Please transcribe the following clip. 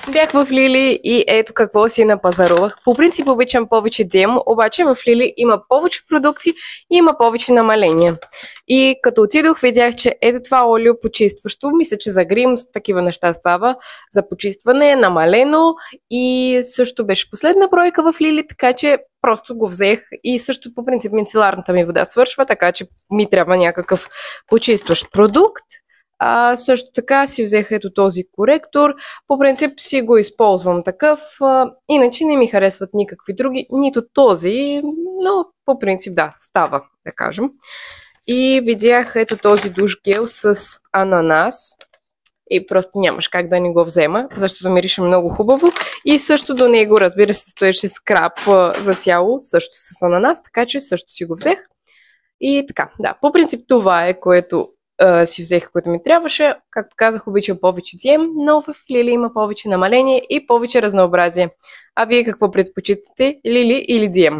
Бях в Лили и ето какво си напазарувах. По принцип обичам повече DM, обаче в Лили има повече продукти и има повече намаления. И като отидох, видях, че ето това олио почистващо, мисля, че за грим такива неща става, за почистване, намалено и също беше последна бройка в Лили, така че просто го взех и също по принцип мицеларната ми вода свършва, така че ми трябва някакъв почистващ продукт. Също така си взех ето този коректор. По принцип си го използвам такъв. Иначе не ми харесват никакви други, нито този, но по принцип да, става, да кажем. И видях ето този душ гел с ананас. И просто нямаш как да не го взема, защото мирише много хубаво. И също до него, разбира се, стоеше скраб за тяло, също с ананас, така че също си го взех. И така, да, по принцип това е, което си взех, което ми трябваше. Както казах, обичам повече DM, но в Лили има повече намаление и повече разнообразие. А вие какво предпочитате, Лили или DM?